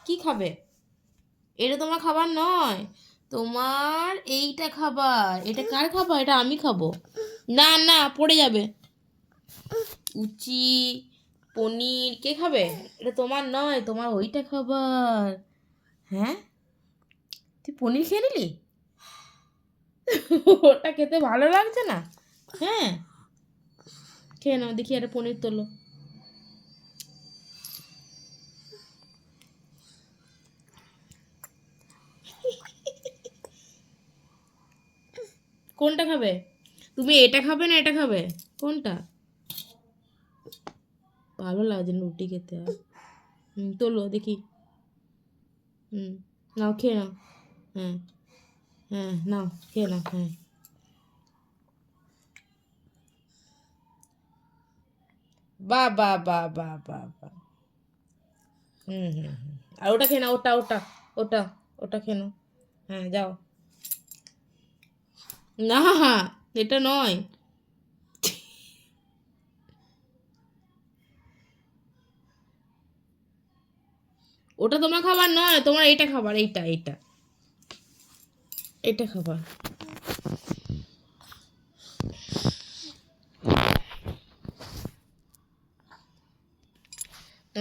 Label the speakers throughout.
Speaker 1: কি খাবে? এটা তোমার খাবার নয়, তোমার এইটা খাবার। এটা কার খাবার? এটা আমি খাবো। না না, পড়ে যাবে। উচি, পনির কে খাবে? এটা তোমার নয়, তোমার ওইটা খাবার। হ্যাঁ, তুই পনির খেয়ে নিলি? ওটা খেতে ভালো লাগছে না? হ্যাঁ, খেয়ে নাও দেখি, একটা পনির তোলো। কোনটা খাবে? তুমি এটা খাবে না এটা খাবে? কোনটা? ভালো লাগছে না রুটি খেতে আর। তোলো দেখি। হুম, নাও খেয়ে নাও। হ্যাঁ, হ্যাঁ, নাও খেয়ে নাও। হ্যাঁ, বাহ বাহ বাহ বাহ বাহ বাহ। হুম হুম হুম। আর ওটা খেয়ে নাও, ওটা ওটা ওটা ওটা খেয়ে নাও। হ্যাঁ, যাও। না, এটা নয়। ওটা তোমার খাবার নয়, তোমার এইটা খাবার, এইটা এইটা এটা খাবার।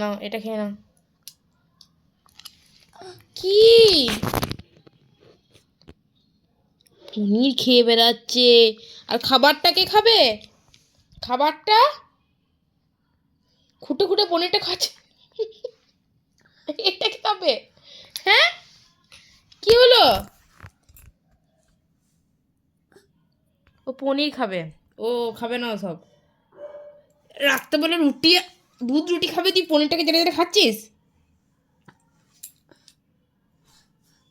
Speaker 1: নাও এটা খেয়ে নাও। কি? পনির খেয়ে বেড়াচ্ছে, আর খাবারটা কে খাবে? খাবারটা খুঁটে খুঁটে পনিরটা খাচ্ছে। এটা কে খাবে? হ্যাঁ, কি হলো? ও পনির খাবে। ও খাবে না সব। রাখতে বলে রুটি, দুধ রুটি খাবে, তুই পনিরটাকে জেনে জেনে খাচ্ছিস।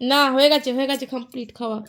Speaker 1: না, হয়ে গেছে কমপ্লিট খাওয়া।